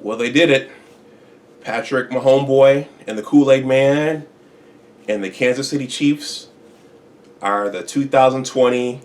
Well, they did it. Patrick Mahomeboy and the Kool-Aid Man and the Kansas City Chiefs are the 2020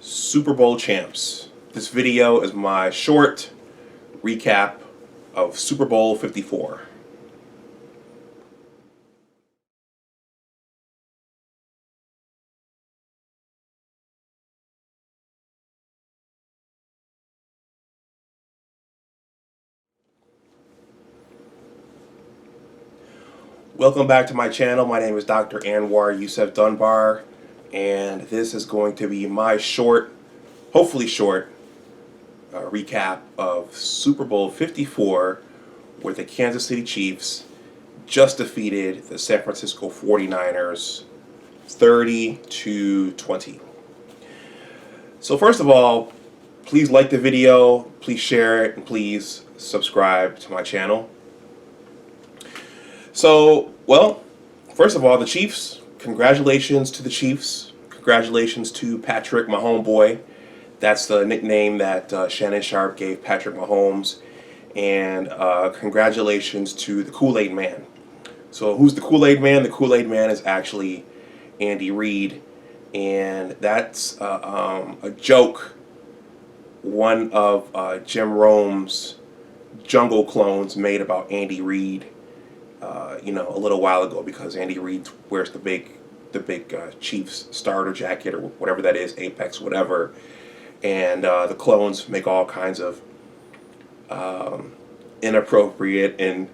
Super Bowl champs. This video is my short recap of Super Bowl 54. Welcome back to my channel. My name is Dr. Anwar Yusef Dunbar, and this is going to be my short, hopefully short, recap of Super Bowl 54, where the Kansas City Chiefs just defeated the San Francisco 49ers 30-20. So first of all, please like the video, please share it, and please subscribe to my channel. So, well, first of all, the Chiefs, congratulations to the Chiefs. Congratulations to Patrick Mahomeboy. That's the nickname that Shannon Sharpe gave Patrick Mahomes. And congratulations to the Kool-Aid Man. So who's the Kool-Aid Man? The Kool-Aid Man is actually Andy Reid. And that's a joke. One of Jim Rome's Jungle clones made about Andy Reid. A little while ago, because Andy Reid wears the big Chiefs starter jacket or whatever that is, Apex, whatever, and the clones make all kinds of inappropriate and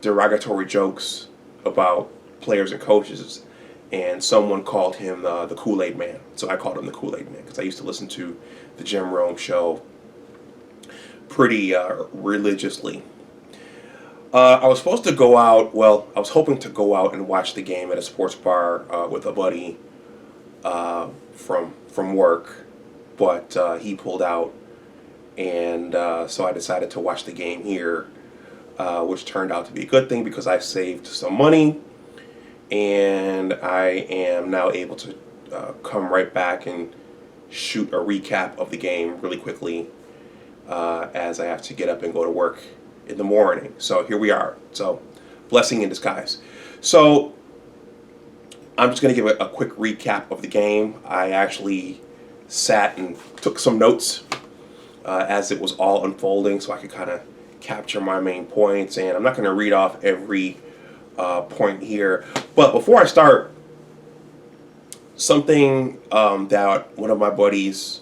derogatory jokes about players and coaches, and someone called him the Kool-Aid Man, so I called him the Kool-Aid Man because I used to listen to the Jim Rome show pretty religiously. I was supposed to go out, well, I was hoping to go out and watch the game at a sports bar with a buddy from work, but he pulled out, and so I decided to watch the game here, which turned out to be a good thing because I saved some money, and I am now able to come right back and shoot a recap of the game really quickly, as I have to get up and go to work in the morning. So here we are. So blessing in disguise. So I'm just going to give a quick recap of the game. I actually sat and took some notes as it was all unfolding, so I could kind of capture my main points. And I'm not going to read off every point here. But before I start, something that one of my buddies,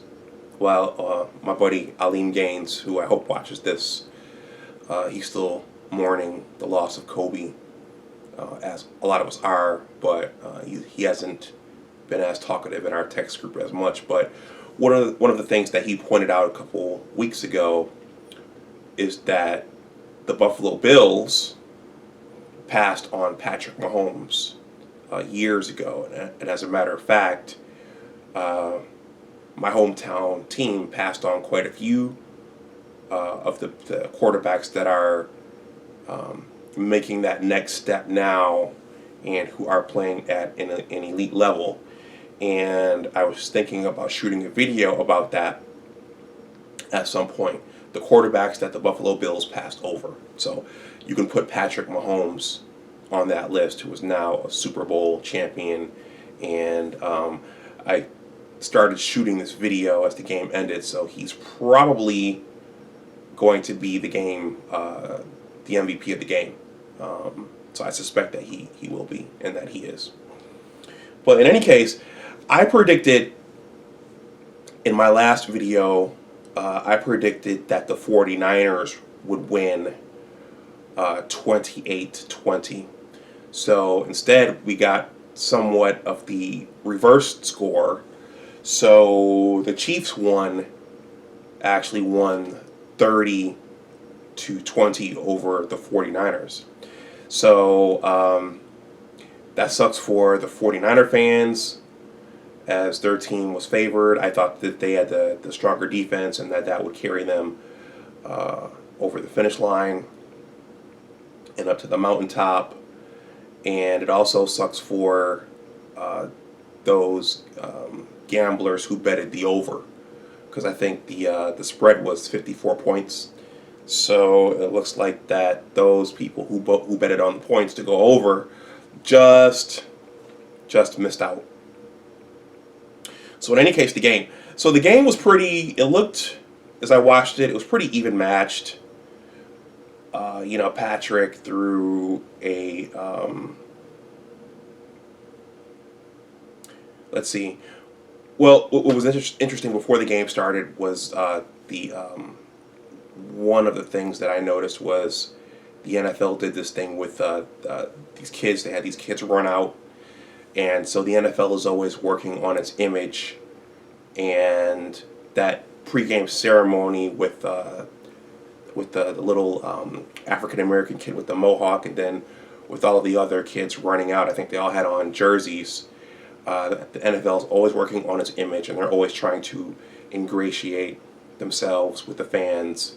my buddy Aleem Gaines, who I hope watches this, he's still mourning the loss of Kobe, as a lot of us are, but he hasn't been as talkative in our text group as much. But one of the things that he pointed out a couple weeks ago is that the Buffalo Bills passed on Patrick Mahomes years ago, and as a matter of fact, my hometown team passed on quite a few of the quarterbacks that are making that next step now and who are playing at an elite level. And I was thinking about shooting a video about that at some point. The quarterbacks that the Buffalo Bills passed over. So you can put Patrick Mahomes on that list, who is now a Super Bowl champion. And I started shooting this video as the game ended, so he's probably going to be the MVP of the game. So I suspect that he will be, and that he is. But in any case, I predicted in my last video, I predicted that the 49ers would win 28-20. So instead, we got somewhat of the reversed score. So the Chiefs actually won 30-20 over the 49ers. So that sucks for the 49er fans, as their team was favored. I thought that they had the stronger defense and that would carry them over the finish line and up to the mountaintop. And it also sucks for those gamblers who betted the over, because I think the spread was 54 points. So it looks like that those people who betted on the points to go over just just missed out. So in any case, the game. So the game was pretty. It looked, as I watched it, it was pretty even matched. Patrick threw a. Let's see. Well, what was interesting before the game started was the one of the things that I noticed was the NFL did this thing with these kids. They had these kids run out, and so the NFL is always working on its image, and that pregame ceremony with the little African American kid with the mohawk, and then with all of the other kids running out. I think they all had on jerseys. The NFL is always working on its image, and they're always trying to ingratiate themselves with the fans,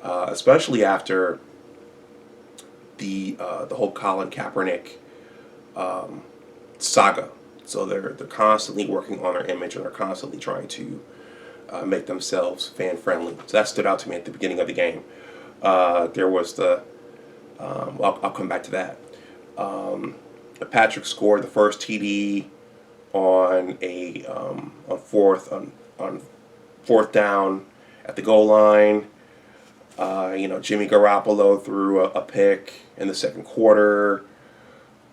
especially after the whole Colin Kaepernick saga. So they're constantly working on their image, and they're constantly trying to make themselves fan friendly. So that stood out to me at the beginning of the game. There was the I'll come back to that. Patrick scored the first TD on a on fourth down at the goal line. Jimmy Garoppolo threw a pick in the second quarter.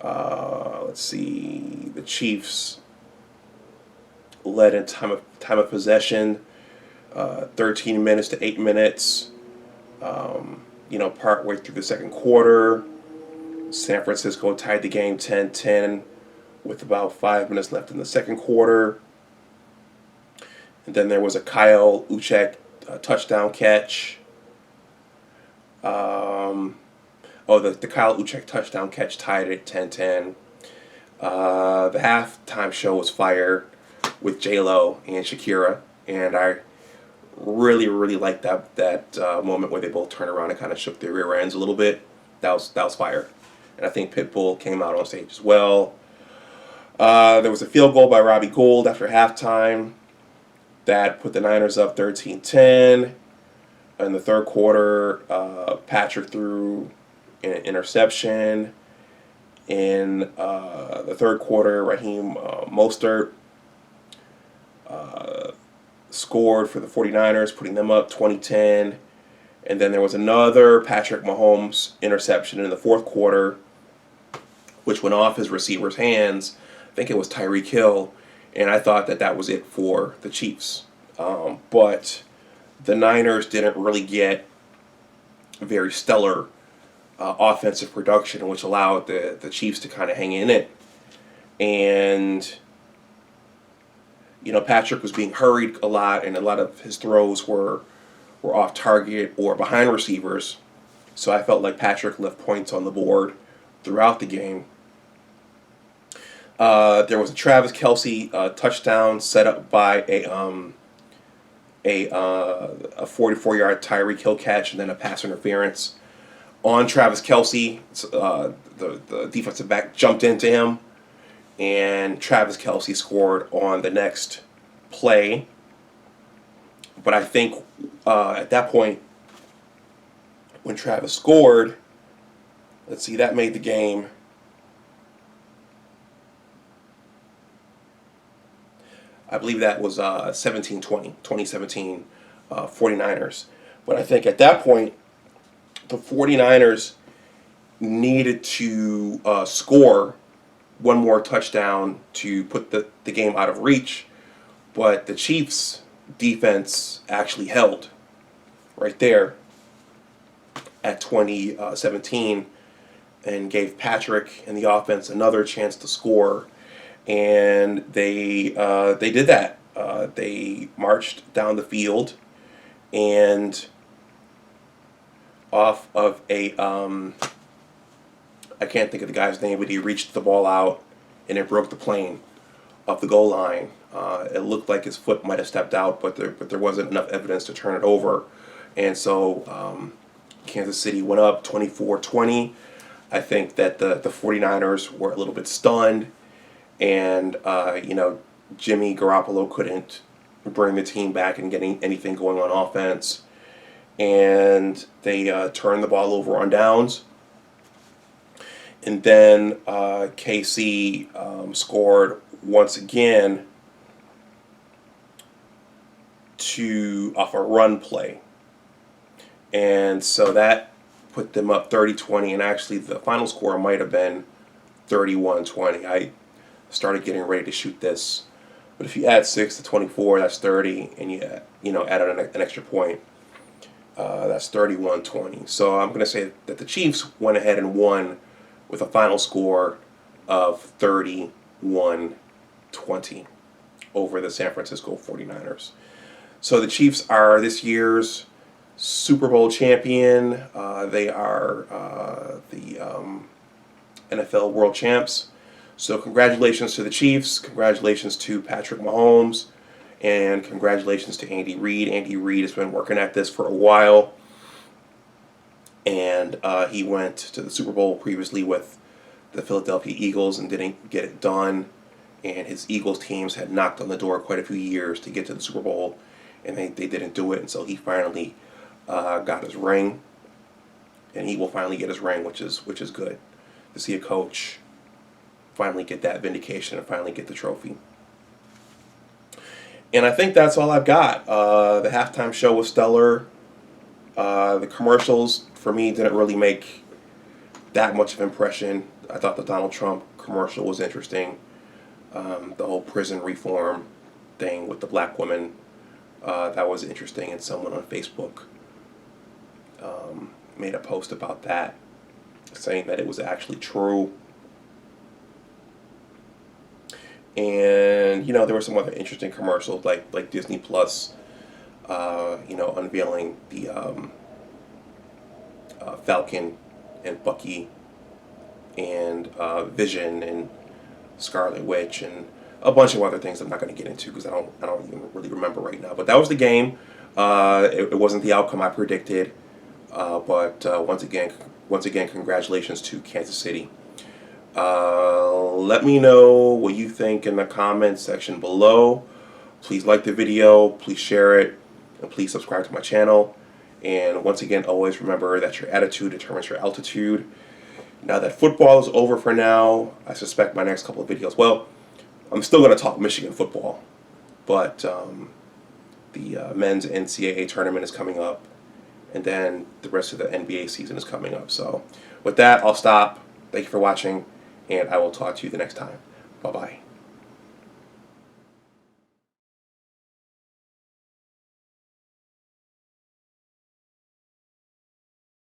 Let's see, the Chiefs led in time of possession, 13 minutes to 8 minutes. Partway through the second quarter, San Francisco tied the game 10-10 with about 5 minutes left in the second quarter. And then there was a Kyle Uchek touchdown catch. The Kyle Uchek touchdown catch tied it 10-10. The halftime show was fire with J-Lo and Shakira, and I really, really liked that moment where they both turned around and kind of shook their rear ends a little bit. That was fire. And I think Pitbull came out on stage as well. There was a field goal by Robbie Gould after halftime that put the Niners up 13-10. In the third quarter, Patrick threw an interception. In the third quarter, Raheem Mostert scored for the 49ers, putting them up 20-10. And then there was another Patrick Mahomes interception in the fourth quarter, which went off his receiver's hands. I think it was Tyreek Hill, and I thought that was it for the Chiefs. But the Niners didn't really get very stellar offensive production, which allowed the Chiefs to kind of hang in it. And Patrick was being hurried a lot, and a lot of his throws were off target or behind receivers. So I felt like Patrick left points on the board throughout the game. There was a Travis Kelce touchdown set up by a 44-yard Tyreek Hill catch, and then a pass interference on Travis Kelce. The defensive back jumped into him, and Travis Kelce scored on the next play. But I think at that point, when Travis scored, let's see, that made the game. I believe that was 17-20, 2017 49ers. But I think at that point, the 49ers needed to score one more touchdown to put the game out of reach. But the Chiefs' defense actually held right there at 2017 and gave Patrick and the offense another chance to score. And they did that. They marched down the field, and off of a I can't think of the guy's name, but he reached the ball out and it broke the plane of the goal line. It looked like his foot might have stepped out, but there wasn't enough evidence to turn it over, and so Kansas City went up 24-20. I think that the 49ers were a little bit stunned. And, Jimmy Garoppolo couldn't bring the team back and getting anything going on offense. and they turned the ball over on downs. And then KC scored once again off a run play. And so that put them up 30-20, and actually the final score might have been 31-20. I started getting ready to shoot this, but if you add 6 to 24, that's 30, and you add an extra point, that's 31-20. So I'm going to say that the Chiefs went ahead and won with a final score of 31-20 over the San Francisco 49ers. So the Chiefs are this year's Super Bowl champion. They are the NFL world champs. So congratulations to the Chiefs. Congratulations to Patrick Mahomes. And congratulations to Andy Reid. Andy Reid has been working at this for a while. And he went to the Super Bowl previously with the Philadelphia Eagles and didn't get it done. And his Eagles teams had knocked on the door quite a few years to get to the Super Bowl, and they didn't do it. And so he finally got his ring, and he will finally get his ring, which is good to see a coach finally get that vindication and finally get the trophy. And I think that's all I've got. The halftime show was stellar. The commercials for me didn't really make that much of an impression. I thought the Donald Trump commercial was interesting. The whole prison reform thing with the black woman, that was interesting, and someone on Facebook made a post about that, saying that it was actually true. And there were some other interesting commercials, like Disney Plus, unveiling the Falcon and Bucky and Vision and Scarlet Witch and a bunch of other things I'm not going to get into because I don't even really remember right now. But that was the game. It wasn't the outcome I predicted, but once again, congratulations to Kansas City. Let me know what you think in the comments section below. Please like the video, please share it, and please subscribe to my channel. And once again, always remember that your attitude determines your altitude. Now that football is over for now, I suspect my next couple of videos, well, I'm still going to talk Michigan football, but the men's NCAA tournament is coming up, and then the rest of the NBA season is coming up. So with that, I'll stop. Thank you for watching, and I will talk to you the next time. Bye-bye.